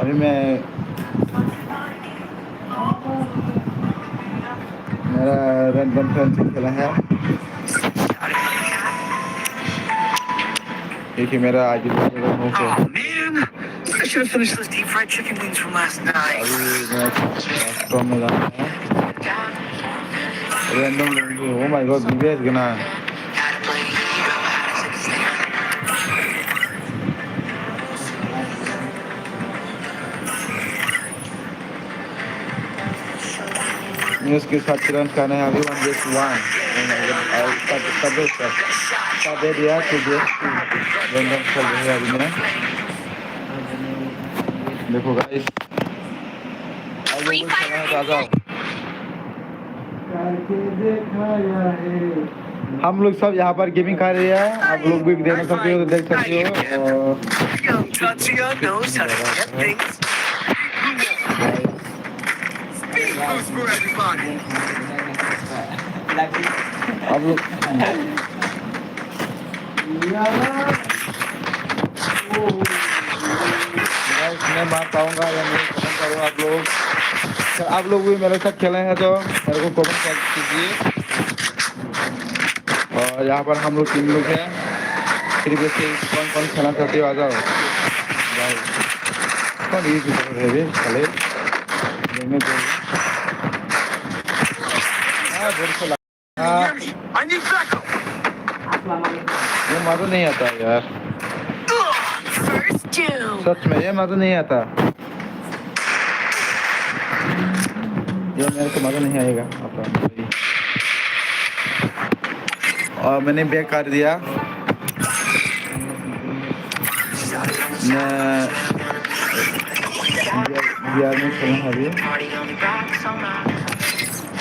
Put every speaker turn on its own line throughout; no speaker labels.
अभी मैं मेरा रैंडम फ्रेंड से खेला है। देखिए मेरा आज
Oh man, I should have finished those deep fried chicken wings from last night.
अभी मैं स्टॉम में जाना है। रैंडम ओ माय गॉड विवेक गना न्यूज़ के साथ तुरंत खाना है। अभी 1-1 सब दे दिया तो रैंडम खेल रहे हैं अभी मैं। देखो गाइस अब लोग खेलना है तो आ जाओ। हम लोग सब यहाँ पर गेमिंग कर रहे हैं। आप लोग भी देख सकते हो तो देख सकते हो। और आप लोग मैं मार पाऊंगा या नहीं कमेंट करो आप लोग। आप लोग भी मेरे साथ खेले हैं तो मेरे को कमेंट कीजिए। और यहाँ पर हम लोग 3 लोग हैं। फिर वैसे कौन कौन खेलना चाहते हो आ जाओ। कौन ये चले ये मज़ा नहीं आता यार। सच में ये मज़ा नहीं आता। ये मेरे को मज़ा नहीं आएगा आपका। और मैंने बैक कर दिया। बिहार में खेलना है अभी।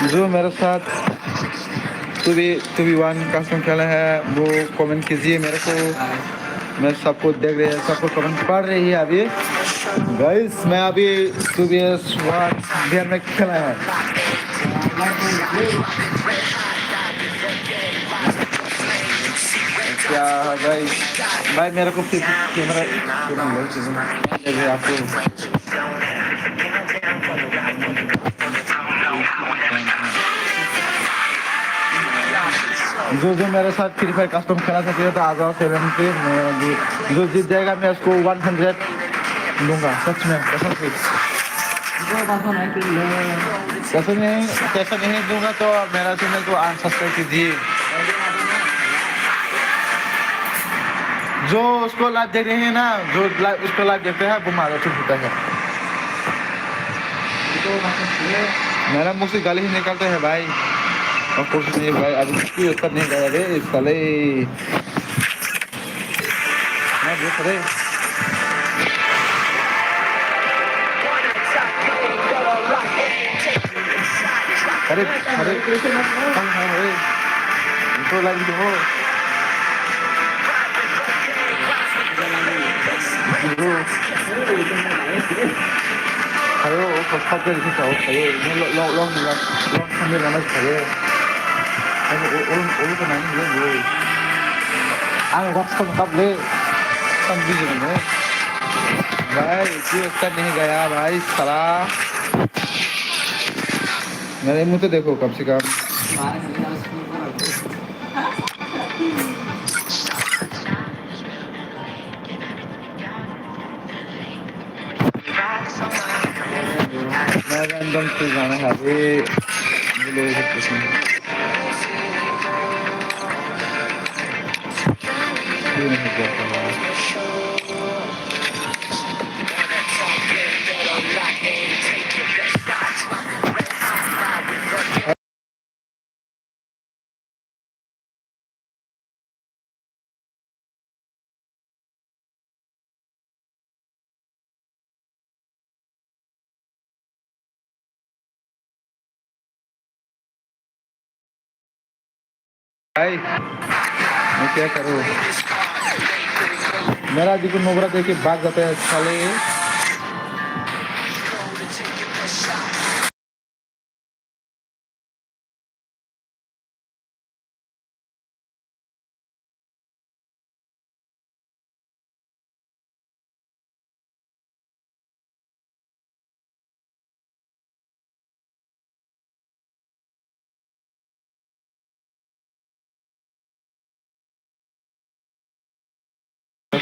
जो मेरे साथ टू बी वन कस्टम खेला है वो कमेंट कीजिए मेरे को। मैं सबको देख रहे हैं, सबको कमेंट पढ़ रही है अभी। गाइस मैं अभी टू बी वन बिहार में खेला है। क्या भाई मेरे को कैमरा आपको जो मेरे साथ फ्री फायर कस्टम खेला सकते हैं तो आ जाओ 7 पे। जो जीत जाएगा मैं उसको 100 दूंगा। सच में कसम से पैसा नहीं दूंगा तो मेरा चैनल को अनसब्सक्राइब कीजिए। जो उसको लाइव देख रहे हैं ना, जो उसको लाइव देखते हैं वो मारा चुप होता है। मेरा मुँह से गाली ही निकलता है भाई। और कुछ नहीं भाई अभी कोई उत्तर नहीं गया रे साले। मैं देख रहे अरे अरे तो लाइव हो 가요. 갑자기 진짜 가요. long 카메라만 가요. 오늘 거 많이 뭐. 아, WhatsApp कब ले? समझी नहीं भाई क्यों कर नहीं गया भाई साला। मेरे मुंह तो देखो कम से कम। मैं रैंडम से गाना है अभी लोगों को पसंद क्यों नहीं जाता है। भाई मैं क्या करूँ। मेरा जी को नोबरा देख के भाग जाता है साले।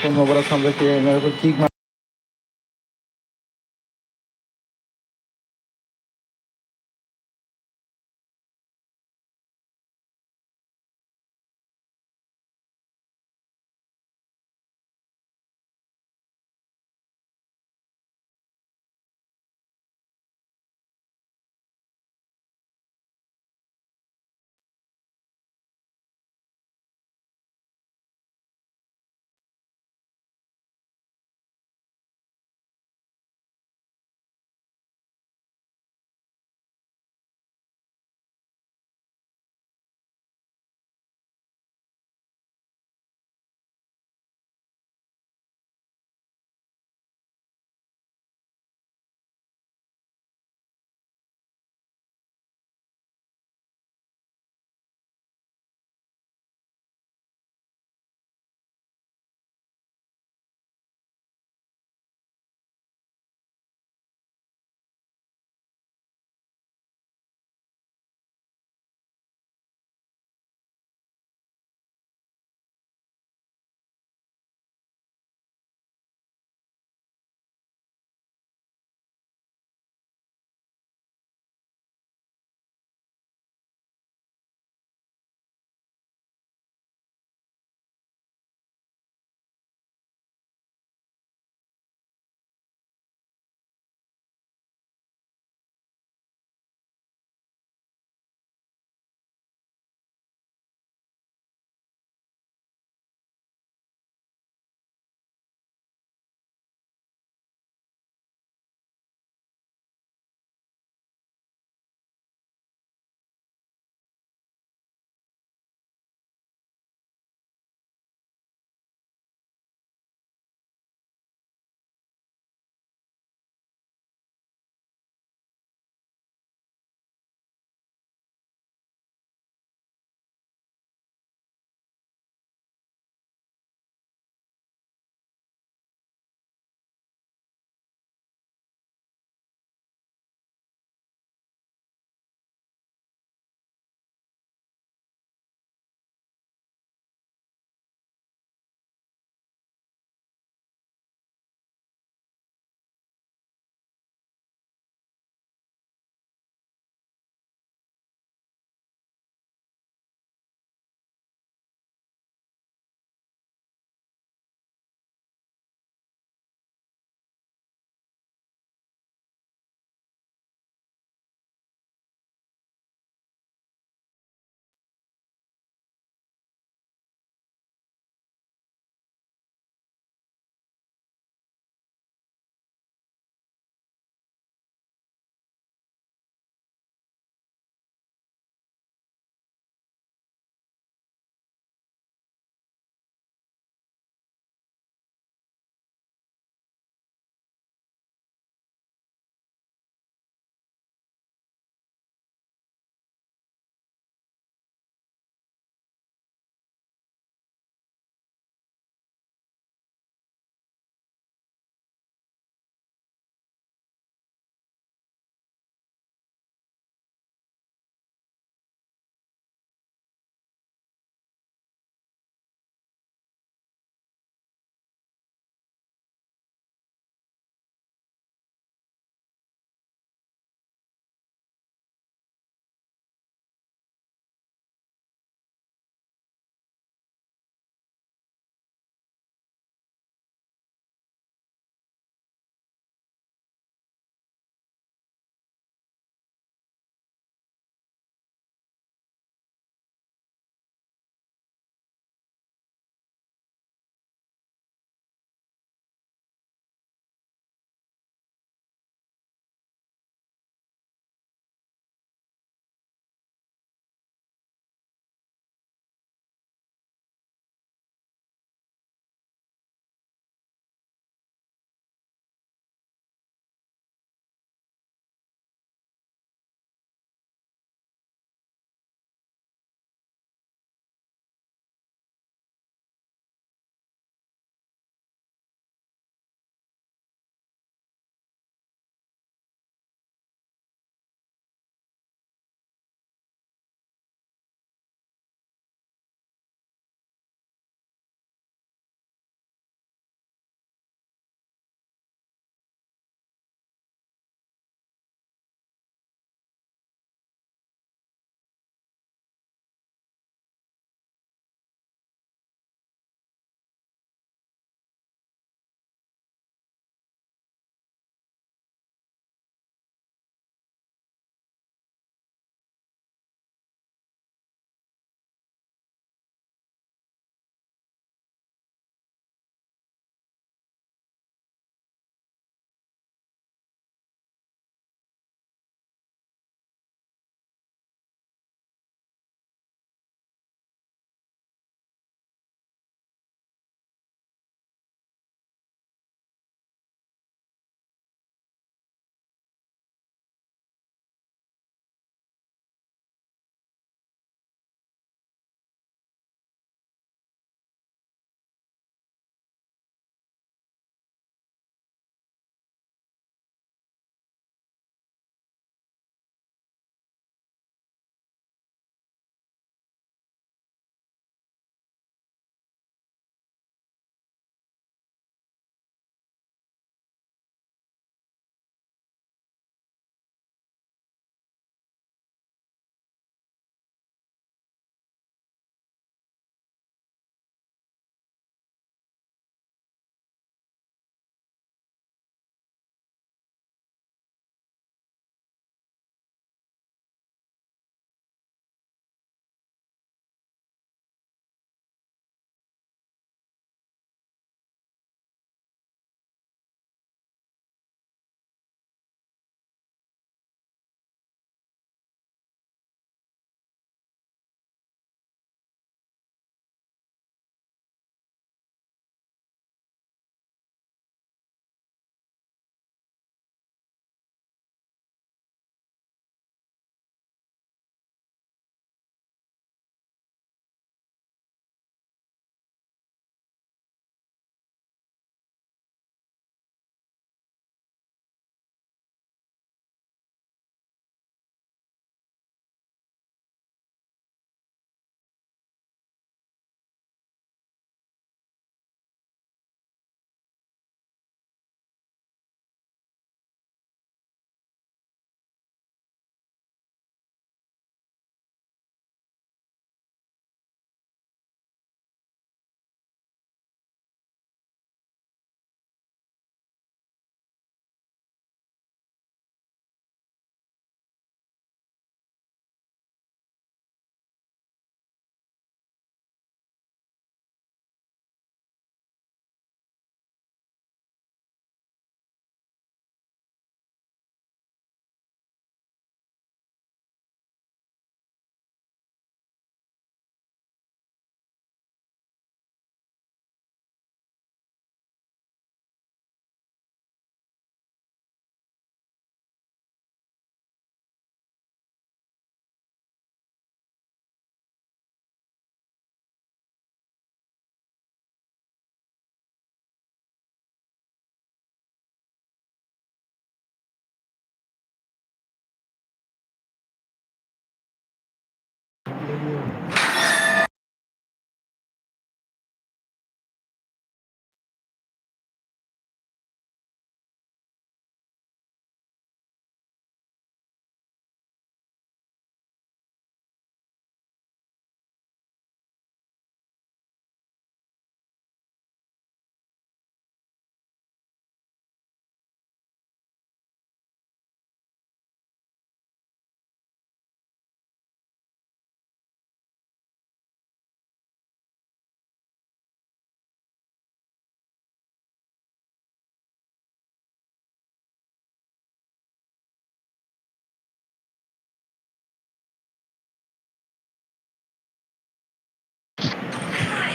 को मोबाइल सामने के मेरे को ठीक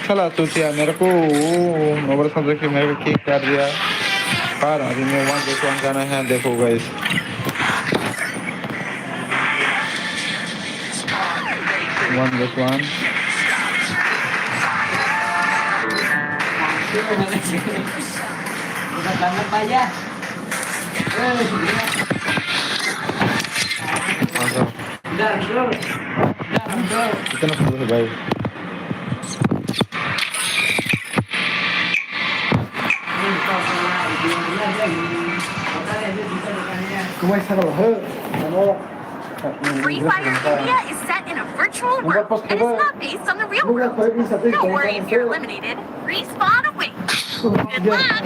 साला चूतिया मेरे को नोबल समझ के मेरे को किक कर दिया पर अभी मैं 1v1 जाना है देखो guys 1v1
Udah banget aja.
मतलब
Udah, bro. Udah, bro.
कितना सुंदर है भाई Kumai salah he ano
Free Fire India is set in a virtual world and is not based on the real world. Don't worry if you're eliminated. Respawn awaits. Good luck!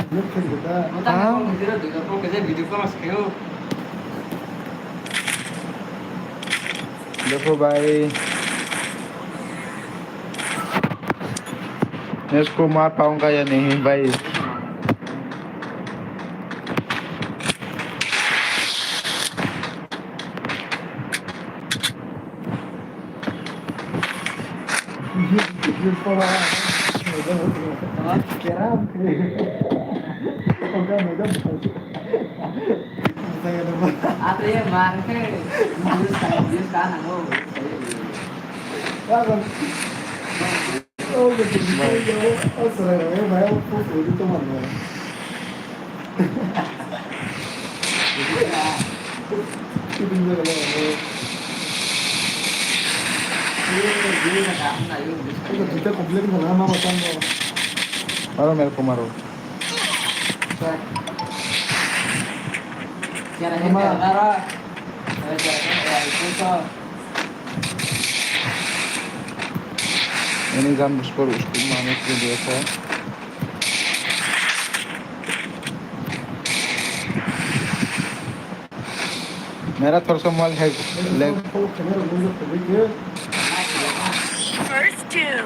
देखो भाई मैं इसको मार पाऊंगा या नहीं भाई
Atau ya marke jus kan aku.
मारो मेरे को मारो
Caranya cara caranya itu tuh.
मैंने जानबूझ कर उसको मारने के लिए दिया था मेरा थोड़ा सा मोबाइल है लेग
First two.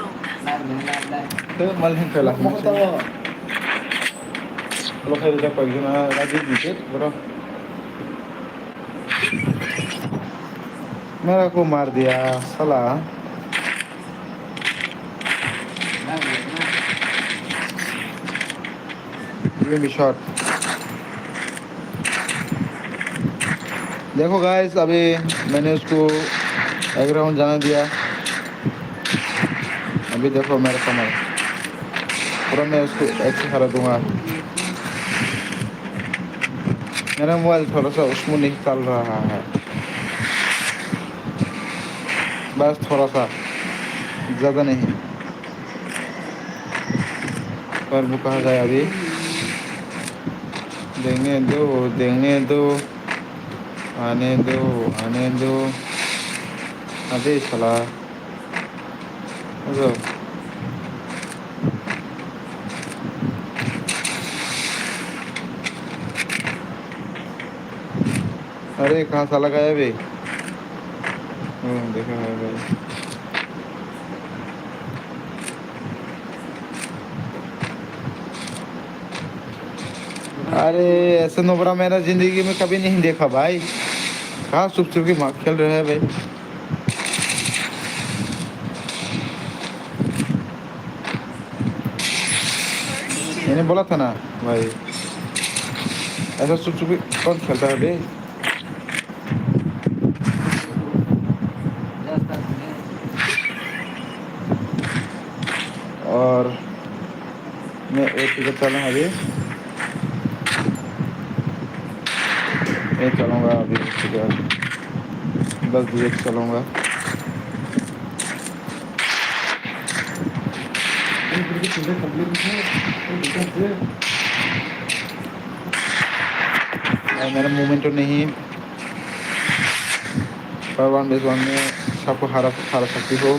तो मोबाइल है खेला kalau saya udah pagi lagi dikit bro मेरा को मार दिया साला ये भी शॉट देखो गाइस अभी मैंने उसको एक राउंड जाने दिया अभी देखो मेरा कमर पूरा मैं उसको एक से हरा दूंगा मेरा मोबाइल थोड़ा सा उसमें नहीं चल रहा है बस थोड़ा सा ज़्यादा नहीं पर वो कहाँ जाए अभी देखने दो आने दो अबे साला मतलब अरे कहाँ साला गया बे देखा है भाई अरे ऐसे नोबरा मैंने जिंदगी में कभी नहीं देखा भाई कहाँ चुप चुप के मार खेल रहे हैं भाई मैंने बोला था ना भाई ऐसा चुप चुप के कौन खेलता है भाई और मैं एक टिकट चला अभी मैं चलूँगा अभी टिकट 10 बजे चलूँगा और मेरा मूवमेंट तो नहीं पर 1v1 में सबको हरा सकती हो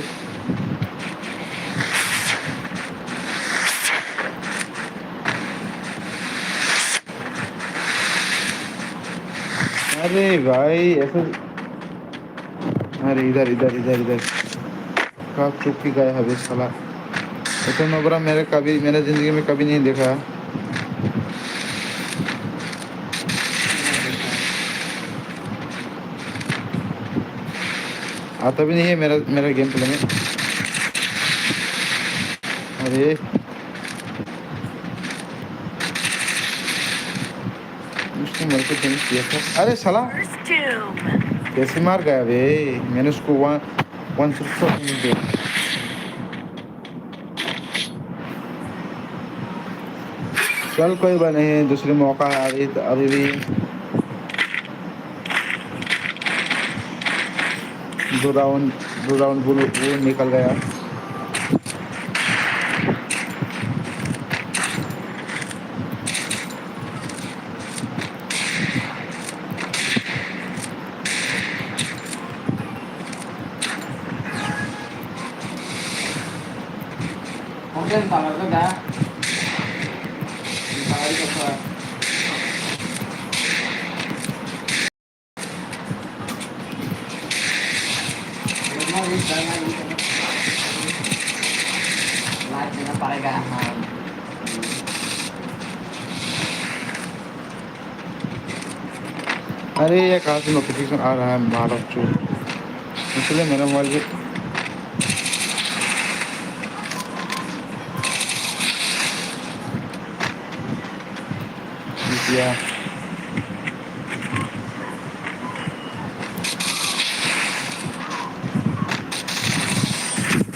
अरे भाई ऐसे अरे इधर कहाँ चुप की गया है साला ऐसा नोबरा मैंने जिंदगी में कभी नहीं देखा आता भी नहीं है मेरा गेम प्ले में अरे उसने मेरे को फिनिश किया था। अरे साला
First doom.
कैसे मार गया बे। मैंने उसको वन सिक्स मिल गया। चल कोई बात नहीं, दूसरी मौका है अभी भी। दो राउंड वो निकल गया।
Mungkin kalau itu dah kalau itu apa? Mau ini jangan ini. Live dengan paling gampang.
अरे ये कहाँ से नोटिफिकेशन आ रहा है महाराष्ट्र, इसलिए मेरा मोबाइल भी किया।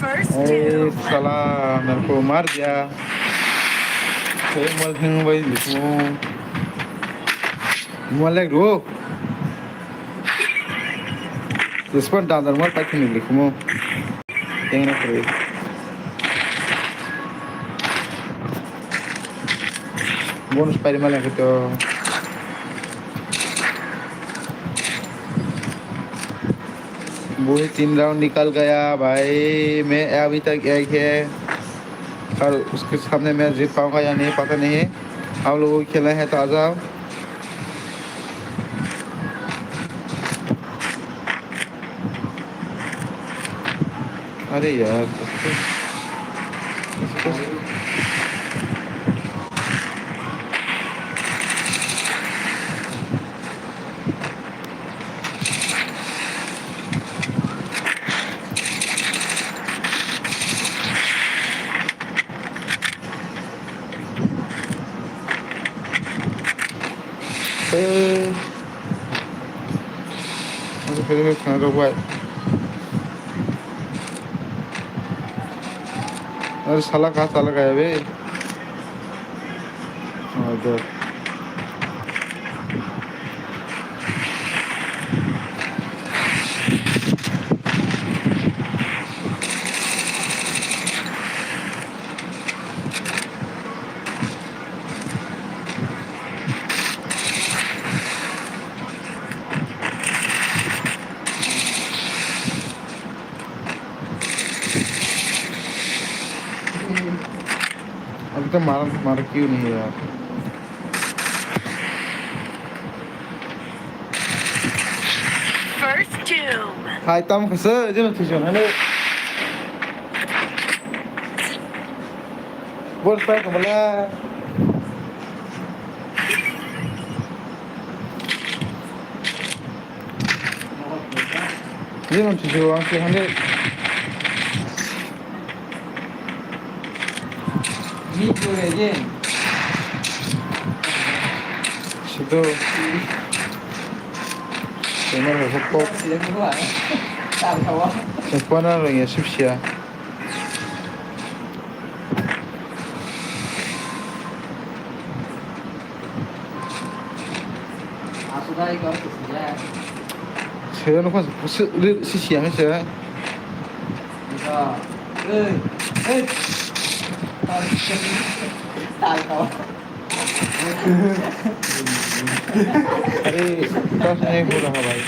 First
अरे
doom.
साला मेरे को मार दिया। मोबाइल भाई लिखूं मोबाइल रो रिस्पॉन्ड डाल दर मोबाइल पैक नहीं लिखूं क्या ना करे। बोनस पारी माले तो वो ही 3 राउंड निकल गया भाई। मैं अभी तक एक है और उसके सामने मैं जीत पाऊंगा या नहीं पता नहीं। आप लोगों को खेला है तो आ जाओ। अरे यार फिर खाना हुआ है। अरे साला कहाँ साला गया बे। उधर अभी तो मारा क्यों नहीं है यार।
First doom.
हाय तम कैसे जो नोटिफिकेशन है बोल पाए कमला ये नोटिफिकेशन आंसर हमें
Video aja.
situ channel của Hoppo
Dia keluar. Tak tahu.
Hoppo rồi nghe ship share
Aku dah ikut saja.
thế nó có sự share hay sao
Bisa. Eh. Tak tahu.
अरे बस नहीं हो रहा भाई।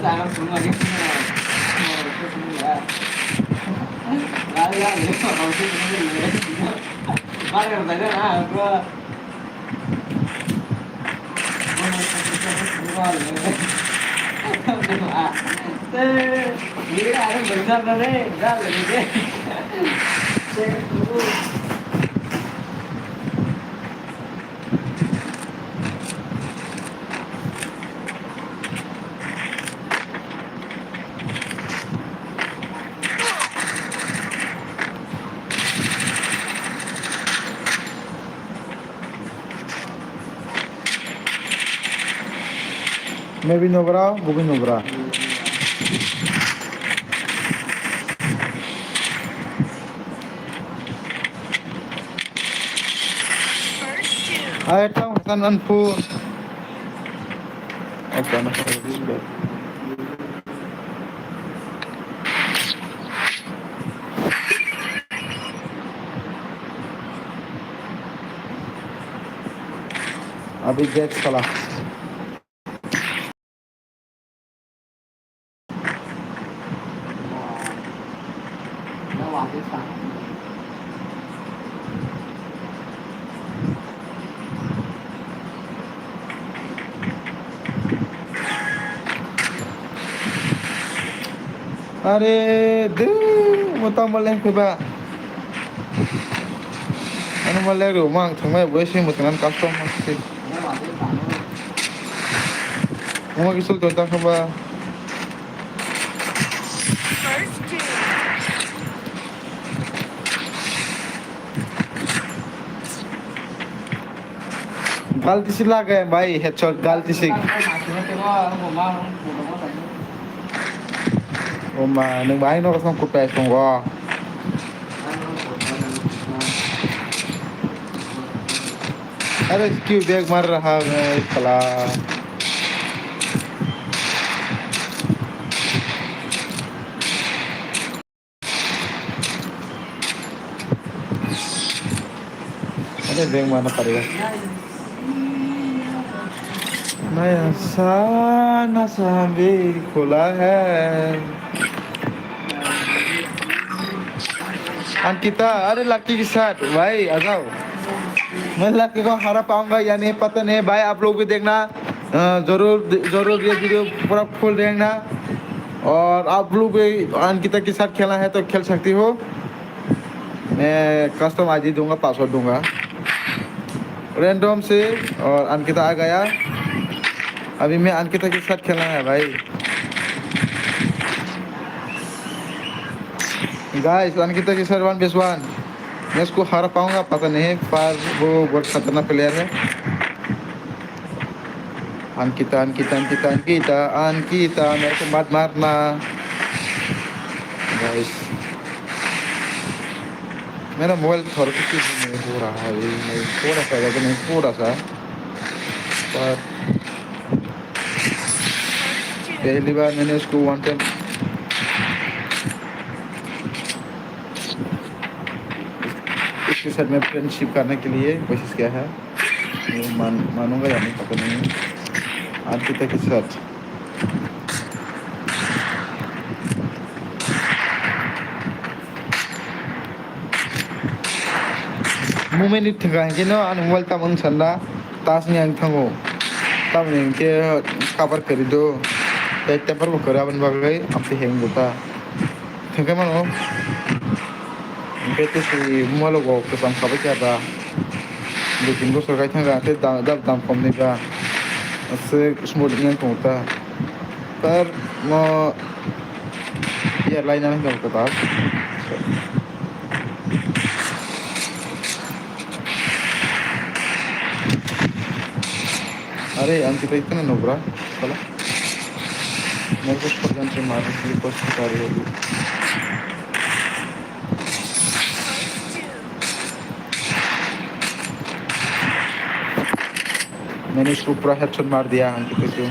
Jangan semua dia semua. Itu semua. Lalu yang ini kalau itu semua dia. Mana yang tanya aku. Nghĩ là nó bình dân ra đấy, ra là gì đấy.
मैं भी नुब रहा हूँ, वो भी नुब रहा। Ayo tahu kanan pun. Oke, masuk sudah. अभी gate चला।
Nó vào cái sàn.
अरे दे मोता मलें coba. Ano male rumang thangmai boisi mutnan custom masih.
Nó vào cái sàn luôn.
Mo gisul to ta coba.
First two.
गलती से लगा है भाई headshot गलती से ओ मा नों भाई नो कसम को पैस दंगो अरे क्यों बैग मार रहा है साला अरे बैग मारना पड़ेगा नया साना सा भी खुला है अंकिता अरे लकी के साथ भाई आ जाओ मैं लकी को हरा पाऊंगा या नहीं पता नहीं भाई आप लोग भी देखना जरूर ये वीडियो पूरा फुल देखना और आप लोग भी अंकिता के साथ खेलना है तो खेल सकती हो मैं कस्टम आईडी दूंगा पासवर्ड दूंगा रैंडम से और अंकिता आ गया अभी मैं अंकिता के साथ खेलना है भाई गाइस अंकिता के साथ 1v1 मैं इसको हरा पाऊंगा पता नहीं पर वो बहुत खतरनाक प्लेयर है अंकिता अंकिता अंकिता अंकिता अंकिता मेरे को मत मारना गाइस मेरा मोबाइल थोड़ा कुछ नहीं हो रहा है थोड़ा सा अगर नहीं थोड़ा सा पर पहली बार मैंने उसको वन टाइम इसके साथ में फ्रेंडशिप करने के लिए कोशिश किया है मानूंगा या नहीं पता नहीं अंकिता के साथ मोमेंट इतने ना मोबाइल तमंग संदा तास नहीं अंगथंगो तब नहीं के कवर कर दो एक टेम्पर को करा बन बागै अब से हैंग होता थंके मानो बेटे से मोबाइल को कसम खबर क्या था लेकिन वो सरकार थंगा ते दाम कम नहीं का उससे स्मूथ नहीं होता पर वो एयरलाइन नहीं होता अरे अंकिता इतना नुबरा चला मेरे को स्पर्धन से मारने के लिए कोशिश कर रही होगी मैंने इसको पूरा हेडशॉट मार दिया अंकिता को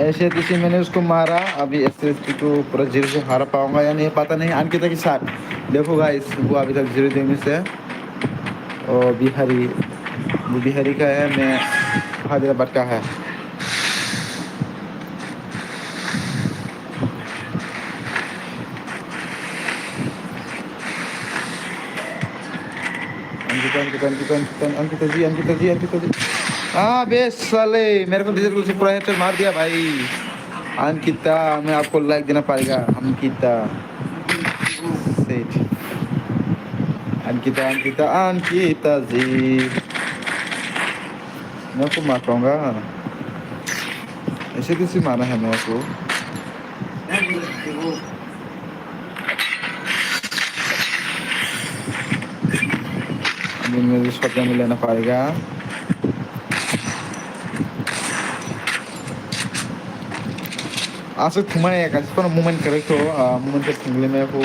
ऐसे किसी मैंने उसको मारा अभी ऐसे तो पूरा 0 से हारा पाऊंगा या नहीं पता नहीं अंकिता के साथ देखो गाइस वो अभी तक 0 देने से और बिहारी वो बिहारी का है मैं हैदराबाद का है अंकिता जी। हाँ बे साले मेरे को डिजिटल से पूरा हेडशॉट मार दिया भाई। अंकिता मैं आपको लाइक देना पड़ेगा। अंकिता सेठ अंकिता जी मैं आपको मार पाऊंगा। ऐसे कैसे मारा है मेरे को। अभी मुझे शॉटगन में लेना पड़ेगा। Asal gimana ya guys, kan momen kerek tuh, momen tertinggalnya aku.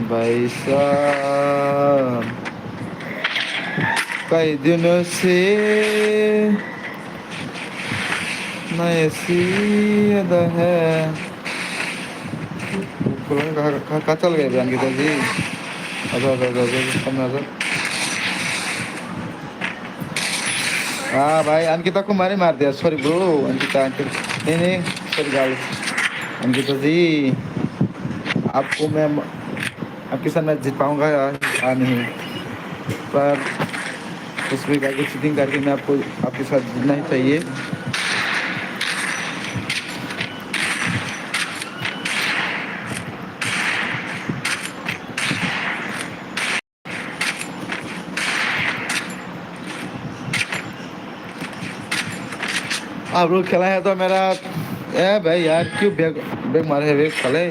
Baisa, kay dino si, na si ada hai. Pulang kacau lagi biang kita sih. Ada, kami ada. भाई अंकिता को मार दिया। सॉरी ब्रो अंकिता नहीं sorry guys. Ankita जी आपको मैं आपके साथ मैं जीत पाऊंगा या नहीं, पर उसमें जाके चीटिंग करके मैं आपको आपके साथ जीतना ही चाहिए। आप लोग खेला है तो मेरा ए भाई यार क्यों बैग बैग मारे है बैग साले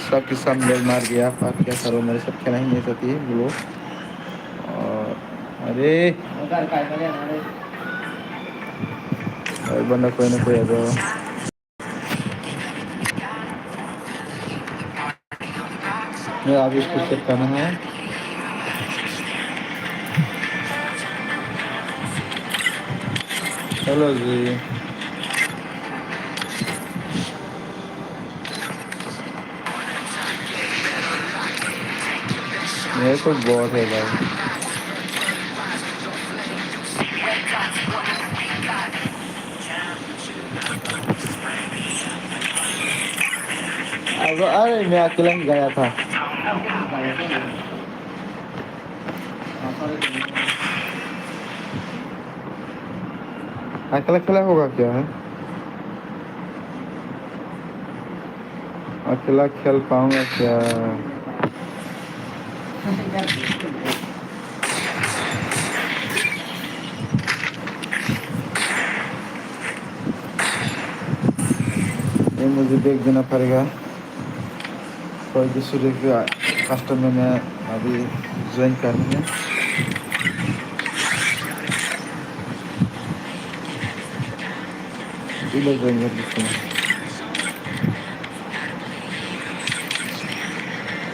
सबके सामने बैग मार गया। आप क्या करो मेरे साथ खेला ही नहीं चाहती है बोलो। और अरे बंदा कोई ना कोई आ जाओ। मैं आप इसको चेक करना है। हेलो जी मेरे को बहुत है भाई। अब अरे मैं अकेला ही गया था। अकेला खेला होगा क्या है। अकेला खेल पाऊंगा क्या। ये मुझे देख देना पड़ेगा। कोई दूसरे के कस्टमर में अभी ज्वाइन करनी है। इधर ज्वाइन कर सकते हैं।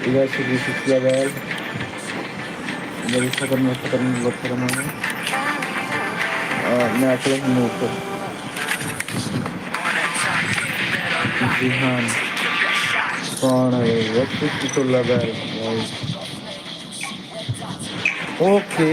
इधर से भी सिक्स लेवल इधर खत्म बहुत खत्म है। और मैं अकेला ही हूँ ऊपर। जी हाँ कौन है वो कुछ तो लेवल ओके।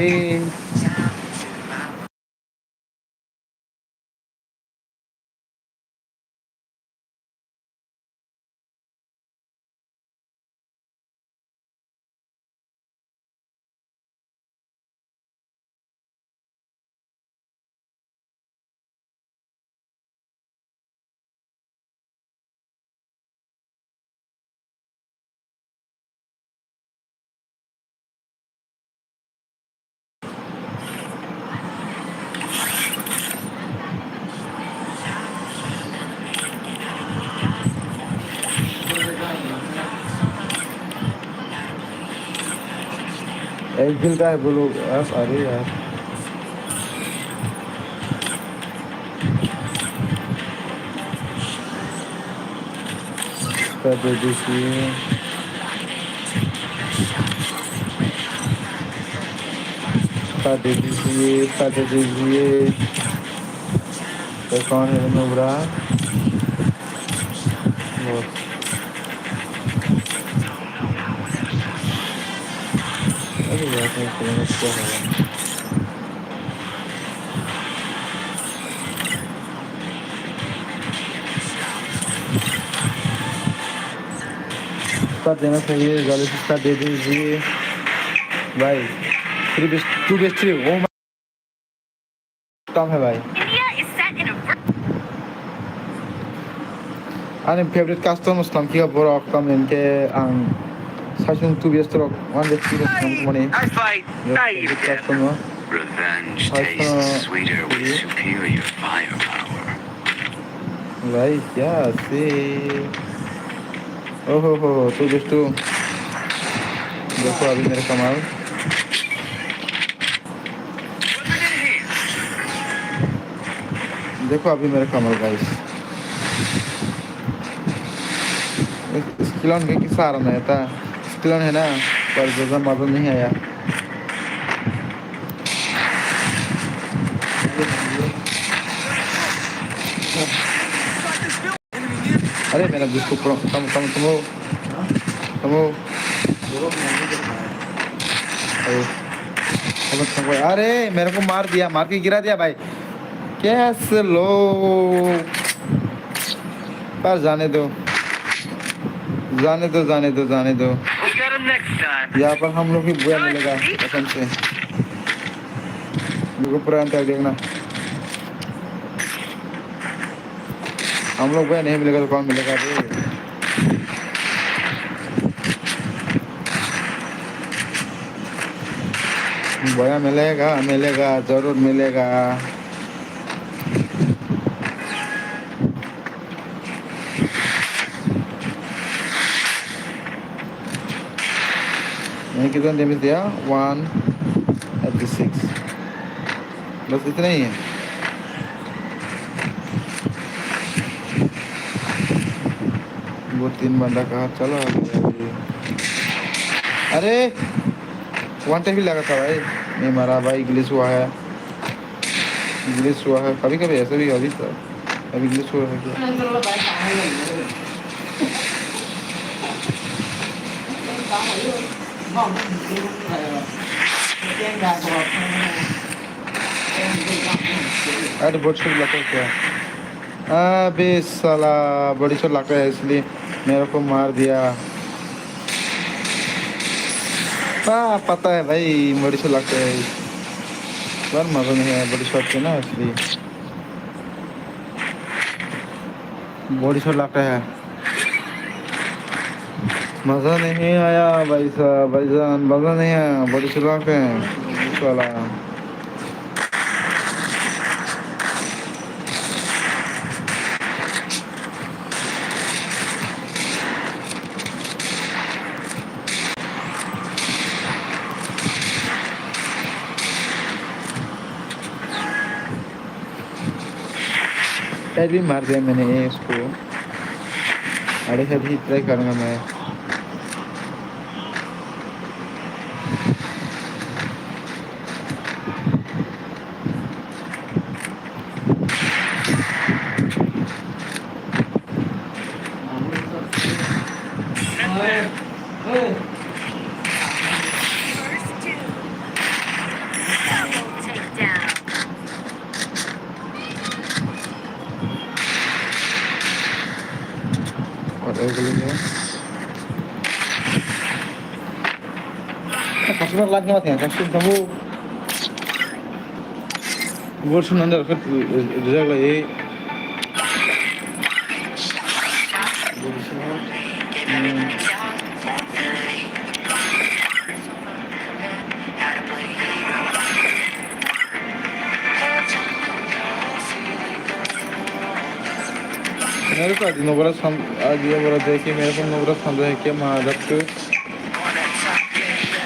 एक दिन का है बोलो आप। अरे यार कर दे दीजिए। दे दीजिए तो कौन है नुबरा अरे यार क्या होगा। स्टार देना चाहिए, जल्दी से स्टार दे दीजिए भाई। 3 2 3 ओ कम है भाई।
India is set in a
आंनि फेवरेट कास्टम मुस्लाम की बर' कम इनके आं साइसन 2 बेस्टर 1 बेस्टर माने
I fight. I eat
favourite
again.
Custom
Revenge
I
tastes
saw-
sweeter with superior firepower.
भाई क्या से ओहो हो 2 बेस्टर देखो अभी मेरा कमाल
Weapon in here.
देखो अभी मेरा कमाल गाइस स्किलन के किस्सा आ रहा था स्किलन है ना पर ज़्यादा मज़ा नहीं आया अरे मेरा जिसको तुम अरे मेरे को मार दिया मार के गिरा दिया भाई कैसे लो पर जाने दो
We'll get him next time.
यहाँ पर हम लोग ही बुआ मिलेगा कसम से मेरे को पूरा अंतर देखना हम लोग बुआ नहीं मिलेगा तो कौन मिलेगा रे बुआ मिलेगा जरूर मिलेगा मैंने कितना डैमेज दिया 186 बस इतना ही है वो 3 बंदा कहाँ चला अरे 1 टाइम भी लगा था भाई नहीं मारा भाई ग्लिच हुआ है कभी कभी ऐसा भी अभी ग्लिच हुआ है क्या
นั่นก็รถไปตายเลยตายเลยน้องมันดีอะไรวะแจ้งยาตัว
अरे बहुत शोर लगता है क्या अबे साला बड़ी शोर लगता है इसलिए मेरे को मार दिया पता है भाई बड़ी शोर लगता है पर मज़ा नहीं है बड़ी शोर के ना इसलिए बड़ी शोर लगता है मज़ा नहीं आया भाई साहब भाईजान मज़ा नहीं आया बड़ी शोर लगते हैं साला शायद भी मार दिया मैंने इसको अरे शायद ही ट्राई करूँगा मैं
first two. Double takedown.
और एक गली है कस्टमर लागने मत है कस्टमर तब वो सुन अंदर फिर रिजल्ट ये मेरे को आज ये बोला था कि मेरे को नवरा समझा है कि महाराज को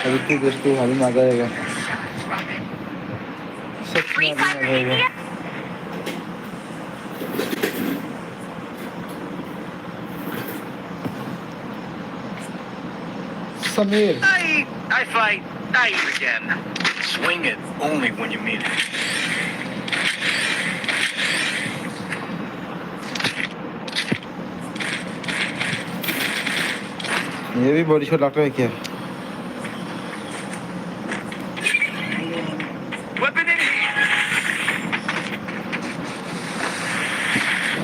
अभी तू दोस्तों हाल में आ जाएगा सच में
Free
अभी
fire
आ जाएगा
India.
Sameer
I fight. I eat again. Swing it only when you mean it.
ये भी बॉडी शॉट लगता है क्या
Weapon in here.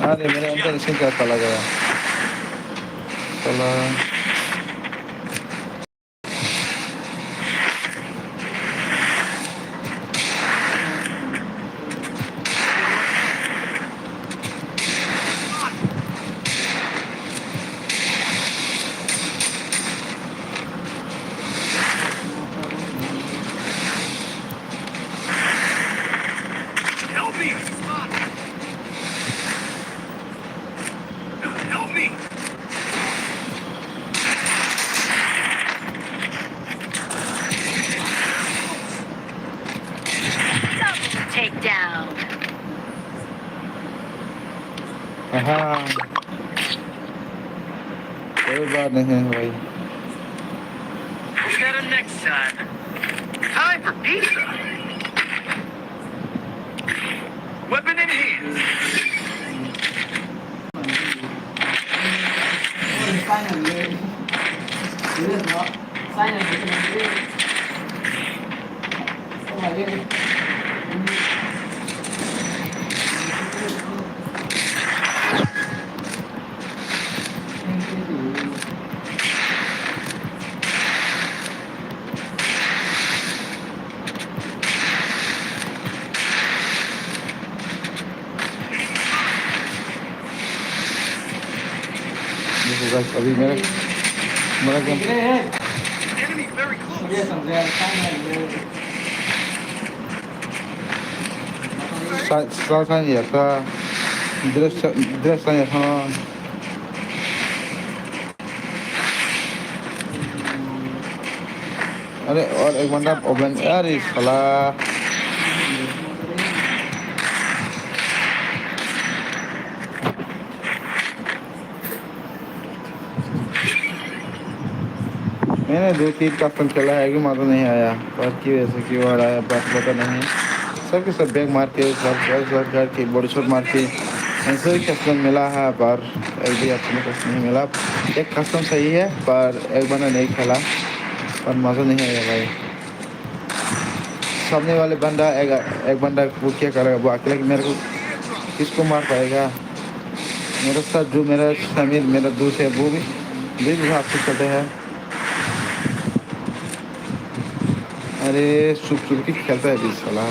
अरे मेरे अंदर इसमें क्या चला गया चला हाँ कोई बात नहीं है भाई.
We'll get him next time. Time for pizza. Weapon in hand.
sai này về lên đó sai này về lên không phải lên
देखो गाइस अभी मेरा game
Enemy very close.
bây giờ thằng rèn sai này về
साथ ये था दृश्य हाँ अरे और एक बंदा ओपन अरे साला मैंने 2-3 कस्टम खेला है कि मज़ा नहीं आया पर क्यों ऐसे क्यों आ रहा है बस पता नहीं सबके सब बैग मार के सब करके बॉडी शॉट मार के ऐसे ही कस्टम मिला है पर एक भी अच्छा कस्टम नहीं मिला एक कस्टम सही है पर एक बंदा नहीं खेला पर मज़ा नहीं आया भाई सामने वाले बंदा एक बंदा वो क्या करेगा वो अकेले मेरे को किसको मार पाएगा मेरे साथ जो मेरा समीर मेरा दोस्त है वो भी आपसे चलते हैं अरे सुप की खेलता है बीच साला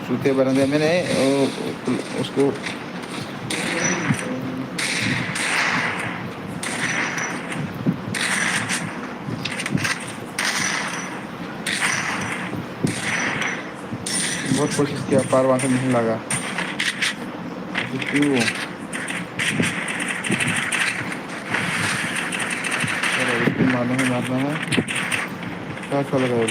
सूते बरंदे मैंने उसको बहुत कोशिश किया पर वहाँ से नहीं लगा क्यों मारना है क्या चल रहा है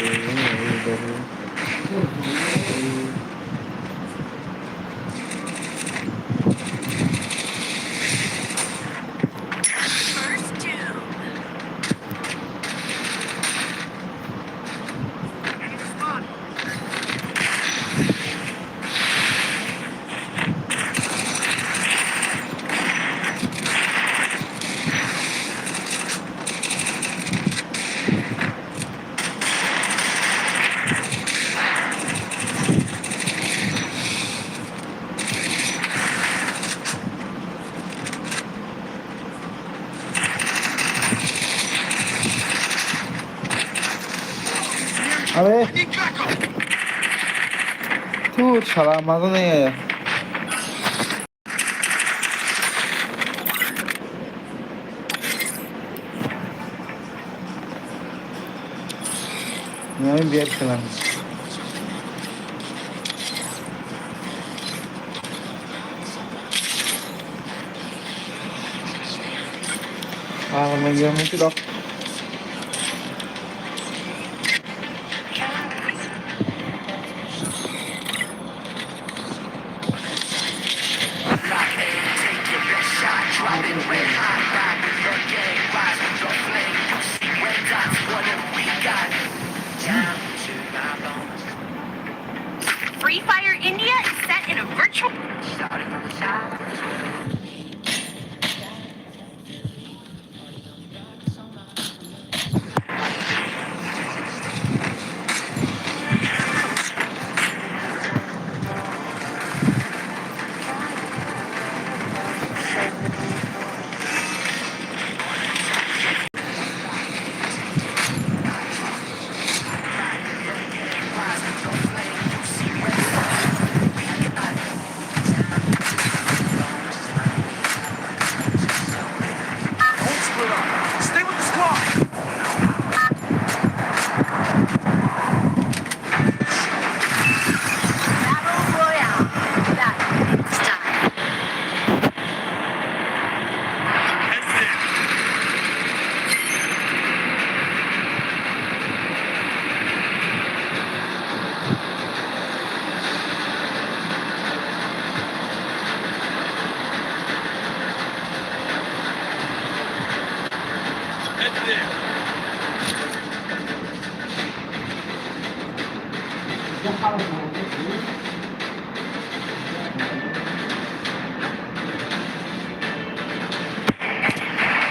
First doom.
Enemy spot.
अबे
Need backup.
तू साला मज़ा नहीं आया मैं भी बैग खेला मैं गया हूँ कि
Free Fire India is set in a virtual.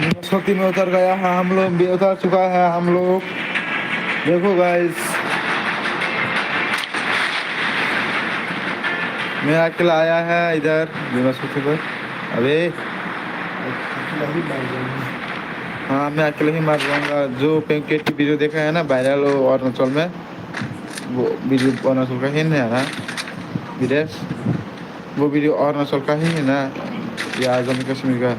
छोटी में उतर गया है, हम लोग भी उतर चुका है हम लोग। देखो गाइस, मैं अकेला आया है इधर बिना सोचे पर। अबे हाँ, मैं अकेले ही मार जाऊंगा। जो पेंकेट की वीडियो देखा है ना वायरल अरुणाचल में, वो वीडियो अरुणाचल का ही नहीं है ना विदेश, वो वीडियो अरुणाचल का ही है ना या जम्मू कश्मीर का।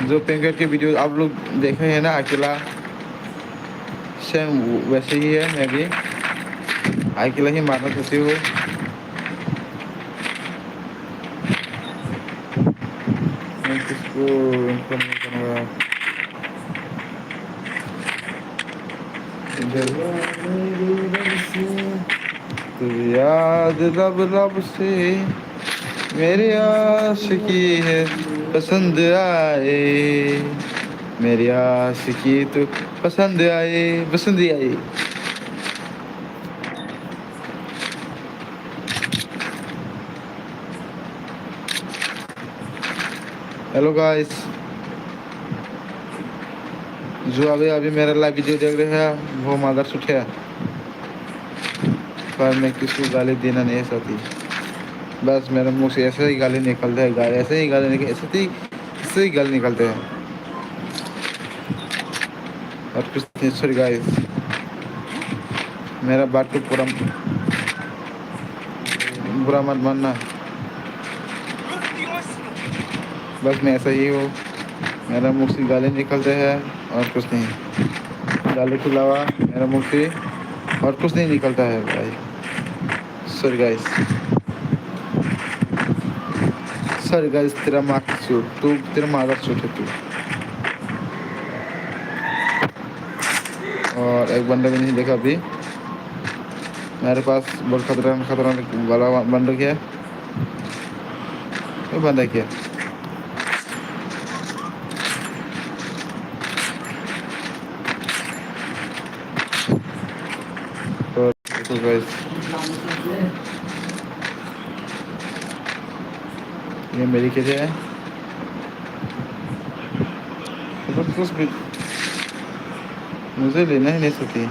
जो पेंकेट की वीडियो आप लोग देखे हैं ना अकेला, सेम वैसे ही है। मैं भी अकेला ही मारना चाहती हूँ। मैं किसको इन्फॉर्म नहीं करूँगा। तू याद लब लब से मेरी आशिकी है पसंद आए, मेरी आशिकी तो पसंद आए, पसंद आई। हेलो गाइस, जो अभी अभी मेरा लाइव वीडियो देख रहे हैं वो मदर सुट है, पर मैं किसी को गाली देना नहीं चाहती। बस मेरे मुंह से ऐसे ही गाली निकलते हैं, गाली ऐसे ही गाली निकल ऐसे ही गाली निकलते हैं और कुछ नहीं। सॉरी गाइस, मेरा बात को पूरा बुरा मत मानना। बस मैं ऐसा ही हूँ, मेरा मुंह से गाली निकलते हैं और कुछ नहीं। गाली के अलावा मेरा मुंह से और कुछ नहीं निकलता है भाई। सॉरी गाइस, सॉरी गाइस, तेरा माँ की सूट, तू तेरा मादर सूट है तू। और एक बंदा भी नहीं देखा अभी मेरे पास, बहुत खतरा वाला बंदा क्या है, वो बंदा क्या तो गाइस, ये मेरी कैसे है तो कुछ भी मुझे लेना ही नहीं सकती,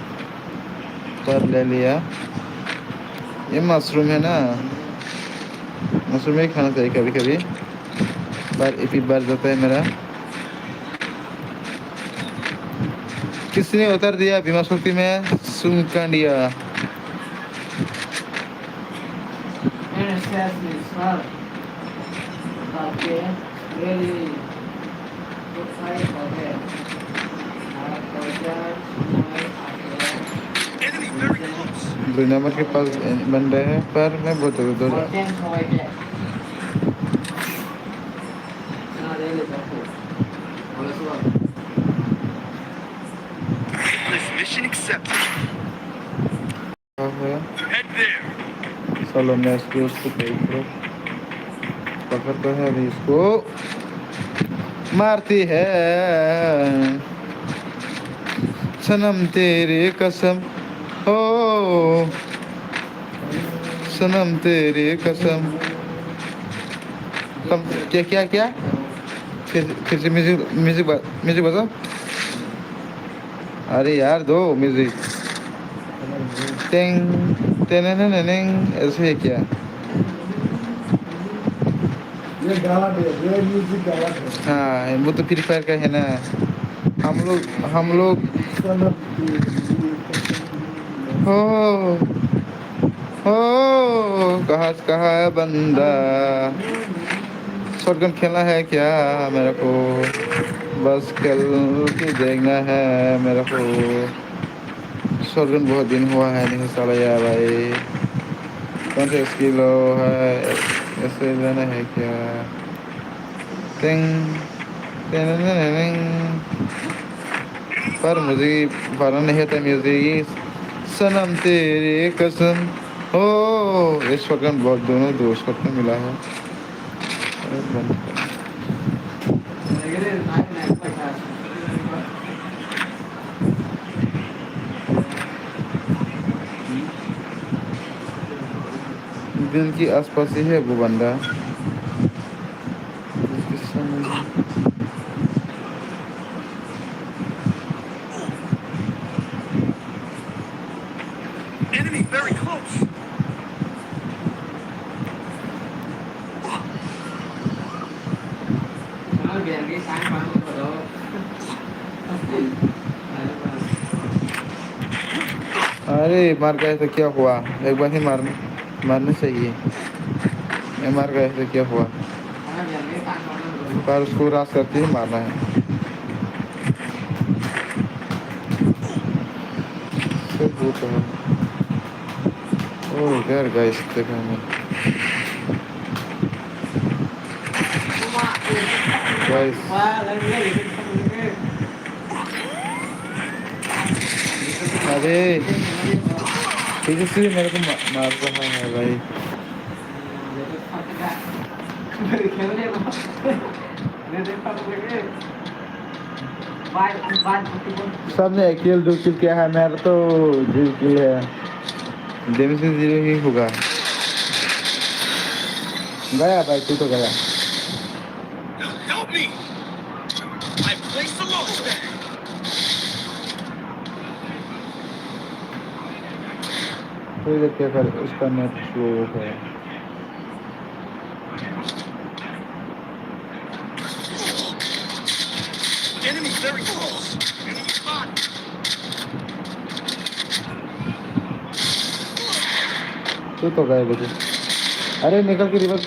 पर ले लिया। ये मशरूम है ना, मशरूम ही खाना चाहिए कभी कभी, पर इसी बार जाता है मेरा। किसने उतर दिया बीमा शक्ति में सुनकांडिया। दो नंबर के पास बन रहे हैं, पर मैं बहुत दूर
Mission accepted.
है।
Head there.
चलो मैं उसको पकड़ता है, अभी इसको मारती है। सनम तेरी कसम हो, सनम तेरी कसम। तुम क्या क्या क्या फिर से म्यूजिक बजाओ। अरे यार दो म्यूजिक। टेंग टेनेनेनेंग, ऐसे है क्या?
ये गाना दे, ये म्यूजिक गाना दे।
हाँ, वो तो फ्री फायर का है ना। हम लोग हो कहाँ है बंदा? शॉटगन खेलना है क्या मेरे को? बस खेल के देखना है मेरे को। शॉटगन बहुत दिन हुआ है नहीं चला यार भाई। कौन सा स्किल है, ऐसे लेना है क्या? टिंग टिंग, पर मुझे पता नहीं था म्यूजिक। सनम तेरी कसम हो, ये शॉटगन बहुत दोनों दो शॉटगन मिला है। अरे बंद कर। दिल की आसपास ही है वो बंदा। अरे मार गए तो क्या हुआ, एक बार ही मारना चाहिए। मैं मार गए तो क्या हुआ, पर उसको रास करते ही मारना है। सब भूत है। ओह देयर गाइस, देखो हमें गाइस। अरे पीछे से मेरे को मार रहा है भाई। सबने एक किल 2 किल किया है, मेरा तो 0 किल है। डेमेज से 0 ही होगा। गया भाई, तू तो गया।
Help me! I placed the launch pad.
तो इधर क्या कर, उसका नेट स्लो है।
Enemy very close. Enemy spotted.
तू तो गया लेकिन। अरे निकल के रिवर्स,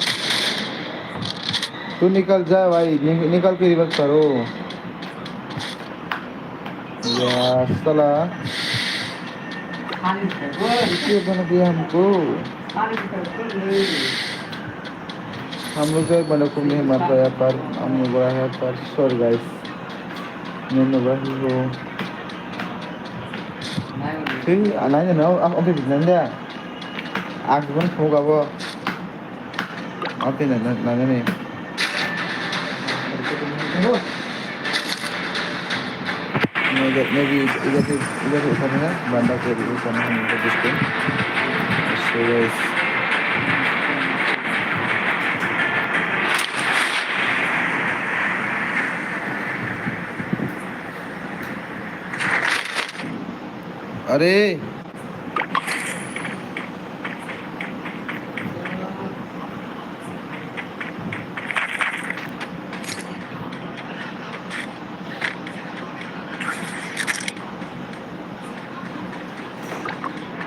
तू निकल जा भाई, निकल के रिवर्स करो यार साला। इसलिए बना दिया हमको। हम लोग का बना को नहीं मार पाया, पर हम लोग बड़ा है, पर सॉरी गाइस, मैंने वही हो फिर आना ना अब अभी बिजनेस है आग बन होगा वो अभी ना ना नहीं मैं भी इधर उठाना है, बंदा को भी उठाना है मुझे जिसको। सो गाइस अरे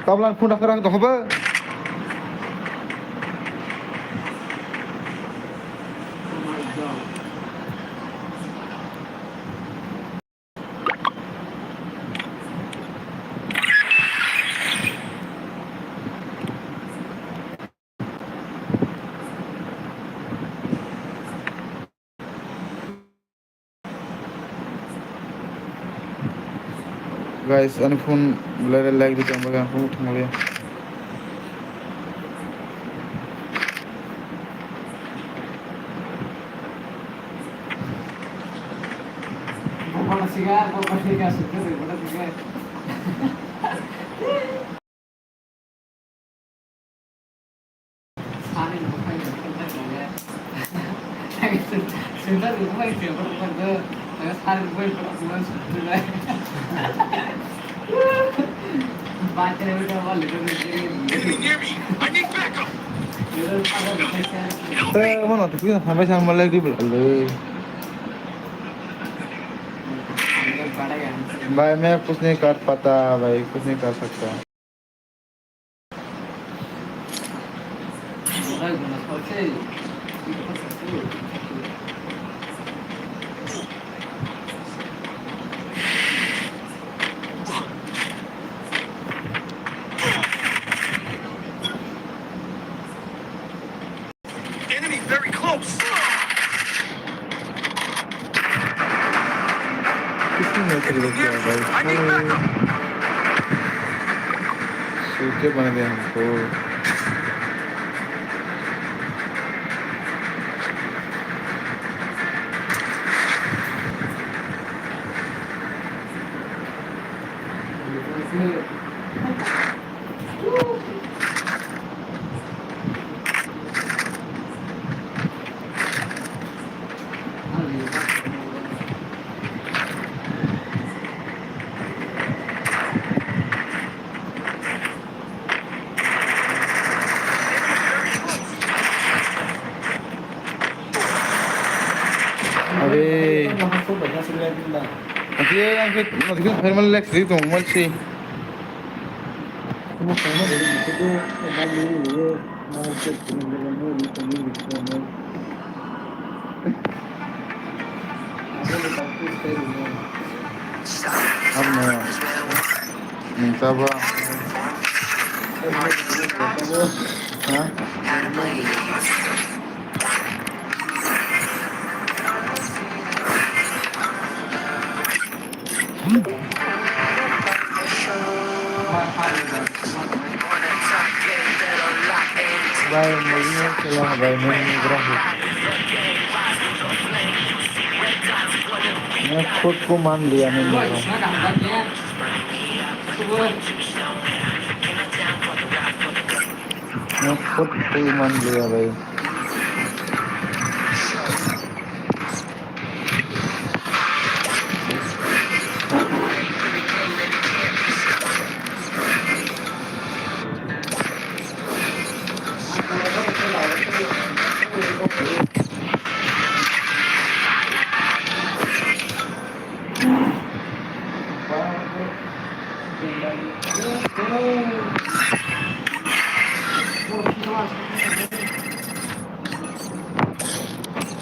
Tablan pun dah kerang tu apa? Guys, ane phone boleh like di tambah kan phone uठा लिया।
Enemy near me. I need backup.
तो mana tu punya sampai sama lagi belum? भाई मैं कुछ नहीं कर पाता, भाई कुछ नहीं कर सकता।
Enemy very close.
किसी ने खरीदा किया भाई?
I need backup.
सूखे बन गए हमको।
langsung banyak sekali lah.
nanti kan firman lex itu masih
Semua sama dari itu tuh kembali ya market dengan ini pemilik sama. Ada lepas itu saya ini.
apa minta apa Hah? Baik, begini telah baik berakhir. मैं खुद को मान लिया मैंने
Wah, sana dampaknya. Coba.
मैं खुद को ही मान लिया भाई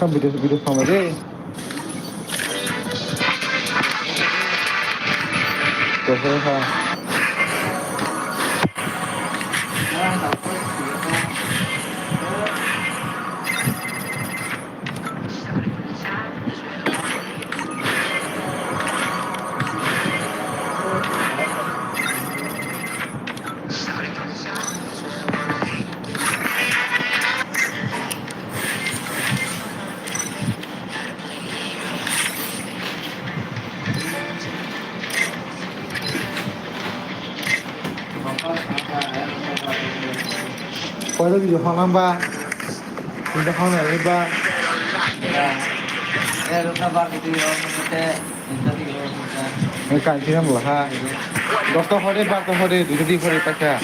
kan video sama deh कैसे था Pada video hang ba kita hang ni ba
Ya, lupa bar itu ya, maksudnya minta tiga orang.
ni kan sih nam lah dosto hore ba to hore dudi hore pakai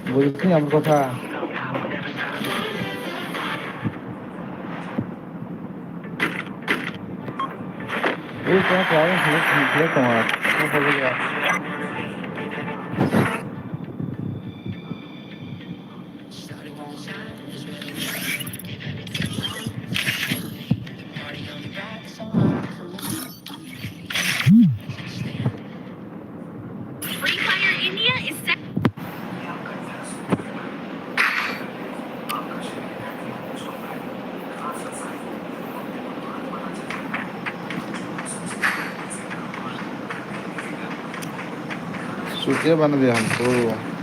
বলছি আমার কথা এই তোমার client হলে তোমার কথা বলে
Free Fire India is set.
सूचिया बना दिया हमको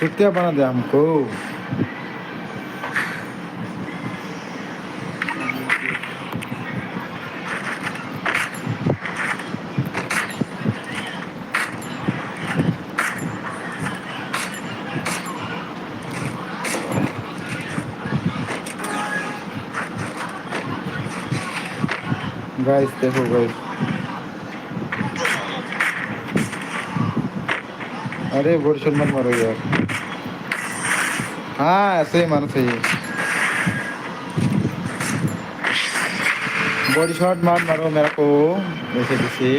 सूचिया बना दिया हमको गाइस देखो गाइस अरे बॉडी शॉट मत मारो यार। हाँ ऐसे ही मारना चाहिए। बॉडी शॉट मार मारो मेरे को जैसे जैसे।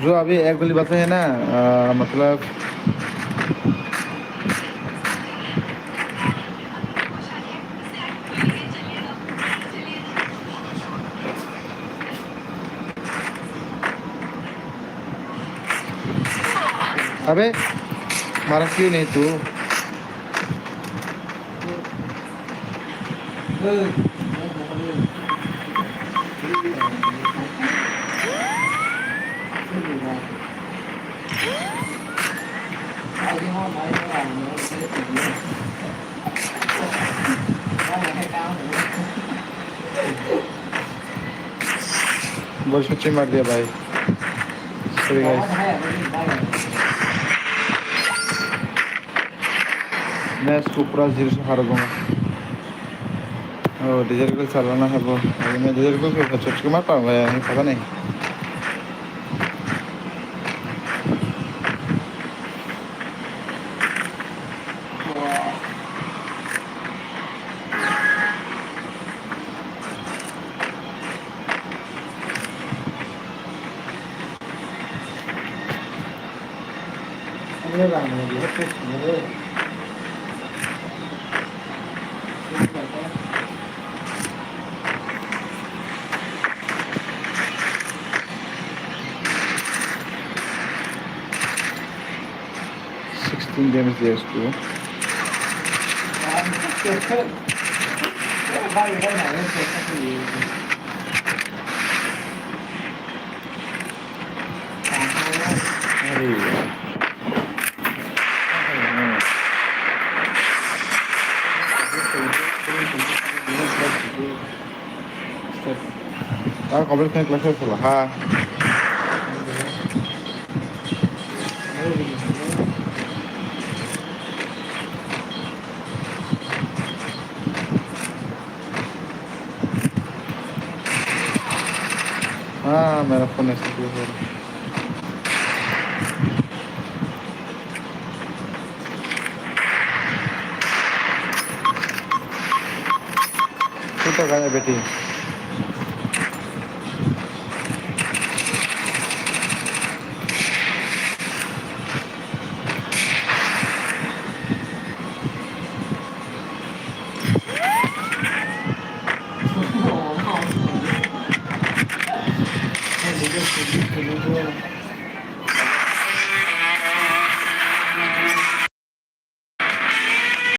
जो अभी एक गोली बचे है ना मतलब अबे मारा क्यों नहीं तू? बॉडी शॉट मार दिया भाई। Sorry guys. मैं इसको पूरा 0 से हार दूंगा। ओ डीजल को चलाना है वो। मैं डीजल को क्यों छोड़ के मार पाऊंगा यार पता नहीं। Damage there too. Ah, complete kan kelasnya salah. Ha. हाँ मेरा फोन ऐसे क्यों हो रहा है? तू तो गाया बेटी।
Hello.